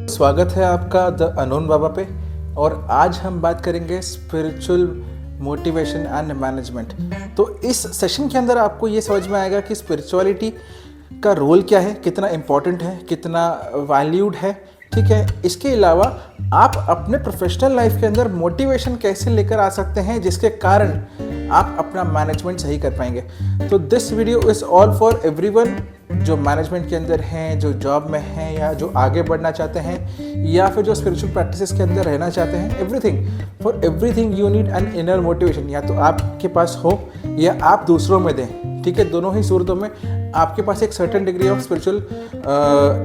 स्वागत है आपका द अनोन बाबा पे। और आज हम बात करेंगे स्पिरिचुअल मोटिवेशन एंड मैनेजमेंट। तो इस सेशन के अंदर आपको ये समझ में आएगा कि स्पिरिचुअलिटी का रोल क्या है, कितना इम्पोर्टेंट है, कितना वैल्यूड है। ठीक है, इसके अलावा आप अपने प्रोफेशनल लाइफ के अंदर मोटिवेशन कैसे लेकर आ सकते हैं जिसके कारण आप अपना मैनेजमेंट सही कर पाएंगे। तो this video is all for everyone जो मैनेजमेंट के अंदर हैं, जो जॉब में हैं, या जो आगे बढ़ना चाहते हैं, या फिर जो स्पिरिचुअल प्रैक्टिसेस के अंदर रहना चाहते हैं। Everything, for everything you need an inner motivation. या तो आपके पास हो या आप दूसरों में दें। ठीक है, दोनों ही सूरतों में आपके पास एक certain degree of spiritual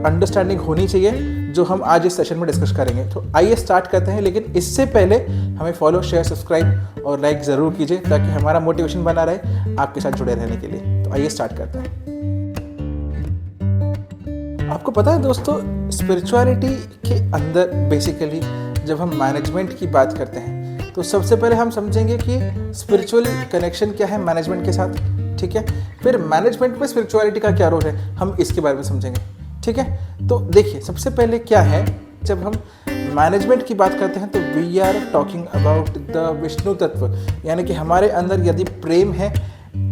understanding होनी चाहिए, जो हम आज इस सेशन में डिस्कस करेंगे। तो आइए स्टार्ट करते हैं, लेकिन इससे पहले हमें फॉलो, शेयर, सब्सक्राइब और लाइक ज़रूर कीजिए ताकि हमारा मोटिवेशन बना रहे आपके साथ जुड़े रहने के लिए। तो आइए स्टार्ट करते हैं। आपको पता है दोस्तों, स्पिरिचुअलिटी के अंदर बेसिकली जब हम मैनेजमेंट की बात करते हैं तो सबसे पहले हम समझेंगे कि स्पिरिचुअल कनेक्शन क्या है मैनेजमेंट के साथ। ठीक है, फिर मैनेजमेंट में स्पिरिचुअलिटी का क्या रोल है, हम इसके बारे में समझेंगे। ठीक है, तो देखिए सबसे पहले क्या है, जब हम मैनेजमेंट की बात करते हैं तो we are talking about the Vishnu tattva. यानी कि हमारे अंदर यदि प्रेम है,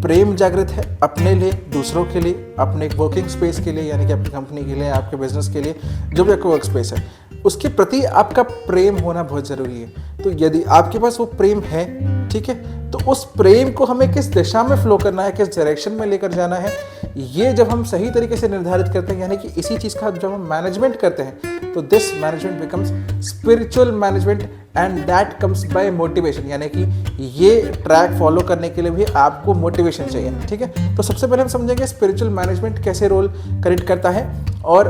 प्रेम जागृत है अपने लिए, दूसरों के लिए, अपने वर्किंग स्पेस के लिए, यानी कि आपकी कंपनी के लिए, आपके बिजनेस के लिए, जो भी आपका वर्क स्पेस है उसके प्रति आपका प्रेम होना बहुत ज़रूरी है। तो यदि आपके पास वो प्रेम है, ठीक है, तो उस प्रेम को हमें किस दिशा में फ्लो करना है, किस डायरेक्शन में लेकर जाना है, ये जब हम सही तरीके से निर्धारित करते हैं, यानी कि इसी चीज़ का जब हम मैनेजमेंट करते हैं, तो this management becomes spiritual management and that comes by motivation. यानी कि ये ट्रैक फॉलो करने के लिए भी आपको मोटिवेशन चाहिए। ठीक है, तो सबसे पहले हम समझेंगे स्पिरिचुअल मैनेजमेंट कैसे रोल करेक्ट करता है। और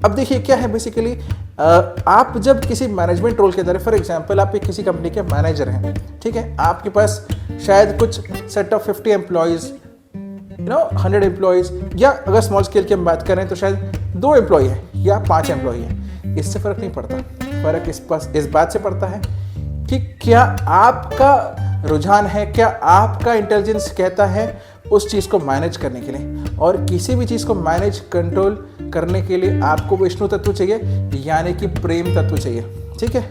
अब देखिए क्या है बेसिकली, आप जब किसी मैनेजमेंट रोल के अंदर, फॉर एग्जांपल आप किसी कंपनी के मैनेजर हैं, ठीक है, आपके पास शायद कुछ सेट ऑफ 50 एम्प्लॉयज़, 100 एम्प्लॉयज़, या अगर स्मॉल स्केल की हम बात करें तो शायद 2 एम्प्लॉय हैं या 5 एम्प्लॉय हैं। इससे फ़र्क नहीं पड़ता, फ़र्क इस बात से पड़ता है कि क्या आपका रुझान है, क्या आपका इंटेलिजेंस कहता है उस चीज़ को मैनेज करने के लिए। और किसी भी चीज़ को मैनेज कंट्रोल करने के लिए आपको विष्णु तत्व चाहिए, यानी कि प्रेम तत्व चाहिए। ठीक है,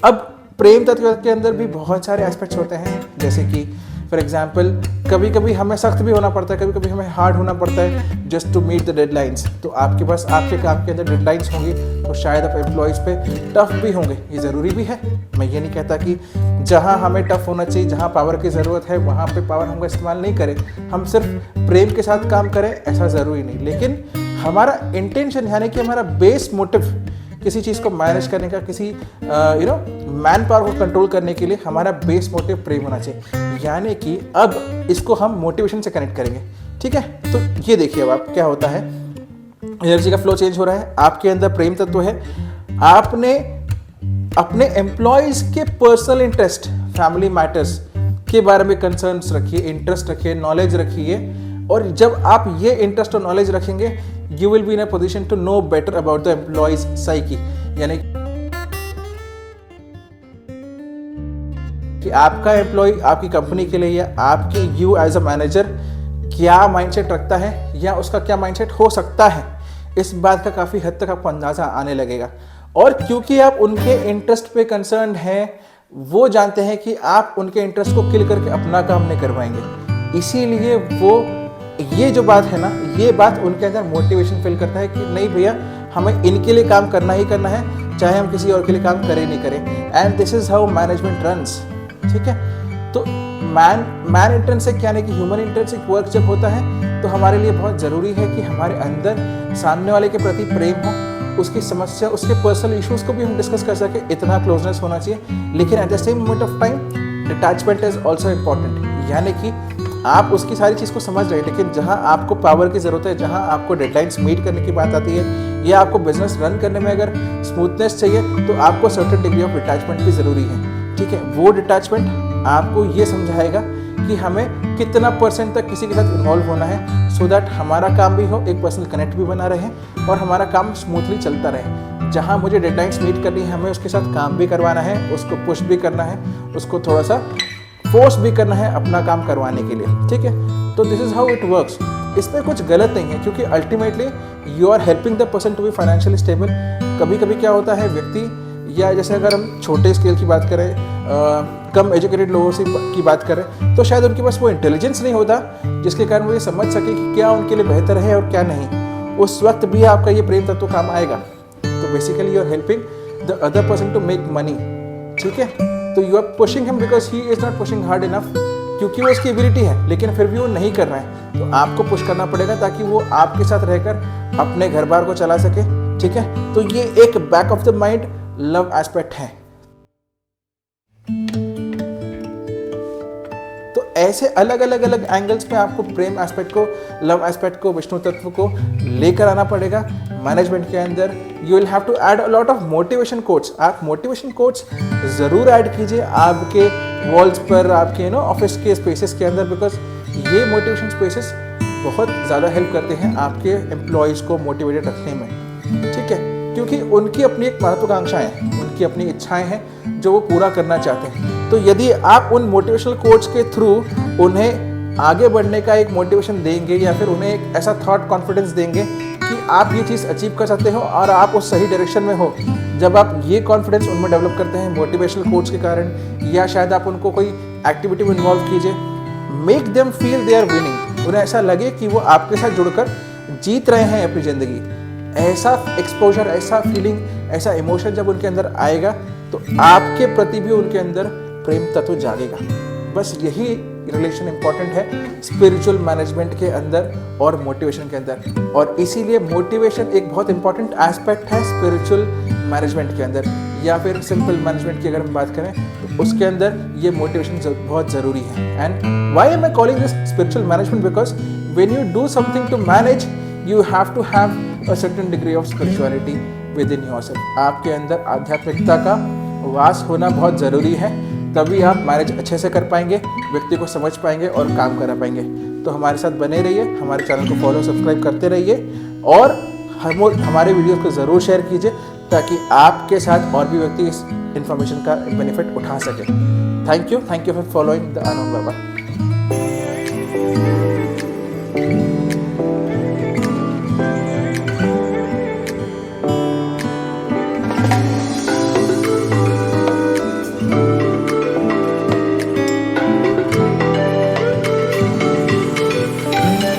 अब प्रेम तत्व के अंदर भी बहुत सारे एस्पेक्ट्स होते हैं, जैसे कि फॉर एग्जाम्पल कभी कभी हमें सख्त भी होना पड़ता है, कभी कभी हमें हार्ड होना पड़ता है just to meet the deadlines. तो आपके पास आपके काम के अंदर डेडलाइंस होंगी, तो शायद आप एम्प्लॉयज़ पे टफ भी होंगे, ये ज़रूरी भी है। मैं ये नहीं कहता कि जहाँ हमें टफ होना चाहिए, जहाँ पावर की ज़रूरत है वहाँ पे पावर हम इस्तेमाल नहीं करें, हम सिर्फ प्रेम के साथ काम करें, ऐसा ज़रूरी नहीं। लेकिन हमारा इंटेंशन, यानी कि हमारा बेस मोटिव किसी चीज़ को मैनेज करने का, किसी मैन पावर को कंट्रोल करने के लिए हमारा बेस मोटिव प्रेम होना चाहिए। यानी कि अब इसको हम मोटिवेशन से कनेक्ट करेंगे। ठीक है, तो ये देखिए अब आप क्या होता है, एनर्जी का फ्लो चेंज हो रहा है, आपके अंदर प्रेम तत्व है, आपने अपने एम्प्लॉयज़ के पर्सनल इंटरेस्ट, फैमिली मैटर्स के बारे में कंसर्न्स रखिए, इंटरेस्ट रखिए, नॉलेज रखिए। और जब आप ये इंटरेस्ट और नॉलेज रखेंगे, you will be in a position to know better about the employee's psyche। यानी कि आपका एम्प्लॉय आपकी कंपनी के लिए या आपकी यू एज अ मैनेजर क्या माइंडसेट रखता है या उसका क्या माइंडसेट हो सकता है, इस बात का काफ़ी हद तक आपको अंदाज़ा आने लगेगा। और क्योंकि आप उनके इंटरेस्ट पे कंसर्न हैं, वो जानते हैं कि आप उनके इंटरेस्ट को किल करके अपना काम नहीं करवाएंगे, इसीलिए वो ये जो बात है ना, ये बात उनके अंदर मोटिवेशन फील करता है कि नहीं भैया, हमें इनके लिए काम करना ही करना है, चाहे हम किसी और के लिए काम करें नहीं करें। And this is how management runs. ठीक है, तो मैन इंट्रिंसिक यानी कि ह्यूमन इंट्रिंसिक वर्क जब होता है तो हमारे लिए बहुत ज़रूरी है कि हमारे अंदर सामने वाले के प्रति प्रेम हो, उसकी समस्या, उसके पर्सनल इश्यूज को भी हम डिस्कस कर सके, इतना क्लोजनेस होना चाहिए। लेकिन at the same moment of time detachment is also important. यानी कि आप उसकी सारी चीज़ को समझ रहे हैं, लेकिन जहाँ आपको पावर की ज़रूरत है, जहाँ आपको डेडलाइंस मीट करने की बात आती है, या आपको बिजनेस रन करने में अगर स्मूथनेस चाहिए, तो आपको सर्टेन डिग्री ऑफ डिटैचमेंट भी ज़रूरी है। ठीक है, वो डिटैचमेंट आपको ये समझाएगा कि हमें कितना % तक किसी के साथ इन्वॉल्व होना है, सो दैट हमारा काम भी हो, एक पर्सनल कनेक्ट भी बना रहे और हमारा काम स्मूथली चलता रहे। जहाँ मुझे डेडलाइंस मीट करनी है, हमें उसके साथ काम भी करवाना है, उसको पुश भी करना है, उसको थोड़ा सा फोर्स भी करना है अपना काम करवाने के लिए। ठीक है, तो this is how it works. इसमें कुछ गलत नहीं है, क्योंकि ultimately you are helping the person to be financially stable. कभी कभी क्या होता है, व्यक्ति या जैसे अगर हम छोटे स्केल की बात करें, कम एजुकेटेड लोगों से की बात करें, तो शायद उनके पास वो इंटेलिजेंस नहीं होता जिसके कारण वो ये समझ सके कि क्या उनके लिए बेहतर है और क्या नहीं। उस वक्त भी आपका ये प्रेम तत्व काम आएगा। तो basically you are helping the other person to make money, ठीक है। तो you are pushing him because he is not pushing hard enough, क्योंकि वो उसकी एबिलिटी है लेकिन फिर भी वो नहीं कर रहा है। तो आपको पुश करना पड़ेगा ताकि वो आपके साथ रहकर अपने घर बार को चला सके, ठीक है। तो ये एक back of the mind love aspect है। तो ऐसे अलग अलग एंगल्स में आपको प्रेम एस्पेक्ट को, लव एस्पेक्ट को, विष्णु तत्व को लेकर आना पड़ेगा मैनेजमेंट के अंदर। You will have to add a lot of motivation quotes. आप मोटिवेशन कोट्स ज़रूर ऐड कीजिए आपके वॉल्स पर, आपके ऑफिस के स्पेसेस के अंदर, बिकॉज ये मोटिवेशन स्पेसेस बहुत ज़्यादा हेल्प करते हैं आपके एम्प्लॉयज़ को मोटिवेटेड रखने में, ठीक है। क्योंकि उनकी अपनी एक महत्वाकांक्षाएं हैं, उनकी अपनी इच्छाएं हैं जो वो पूरा करना चाहते हैं। तो यदि आप उन मोटिवेशनल कोट्स के थ्रू उन्हें आगे बढ़ने का एक मोटिवेशन देंगे या फिर उन्हें एक ऐसा थॉट कॉन्फिडेंस देंगे कि आप ये चीज़ अचीव कर सकते हो और आप उस सही डायरेक्शन में हो, जब आप ये कॉन्फिडेंस उनमें डेवलप करते हैं मोटिवेशनल कोट्स के कारण, या शायद आप उनको कोई एक्टिविटी में इन्वॉल्व कीजिए, make them feel they are winning. उन्हें ऐसा लगे कि वो आपके साथ जुड़कर जीत रहे हैं अपनी ज़िंदगी। ऐसा एक्सपोजर, ऐसा फीलिंग, ऐसा इमोशन जब उनके अंदर आएगा तो आपके प्रति भी उनके अंदर प्रेम तत्व जागेगा। बस यही रिलेशन इंपॉर्टेंट है स्पिरिचुअल मैनेजमेंट के अंदर और मोटिवेशन के अंदर। और इसीलिए मोटिवेशन एक बहुत इंपॉर्टेंट एस्पेक्ट है स्पिरिचुअल मैनेजमेंट के अंदर, या फिर सिंपल मैनेजमेंट की अगर हम बात करें तो उसके अंदर ये मोटिवेशन बहुत ज़रूरी है। And why am I calling this spiritual management, because when you do something to manage you have to have a certain degree of spirituality within yourself। आपके अंदर आध्यात्मिकता का वास होना बहुत ज़रूरी है, तभी आप मैनेज अच्छे से कर पाएंगे, व्यक्ति को समझ पाएंगे और काम करा पाएंगे। तो हमारे साथ बने रहिए, हमारे चैनल को फॉलो सब्सक्राइब करते रहिए और हमारे वीडियोस को ज़रूर शेयर कीजिए ताकि आपके साथ और भी व्यक्ति इस इन्फॉर्मेशन का बेनिफिट उठा सके। Thank you for following the unknown Baba.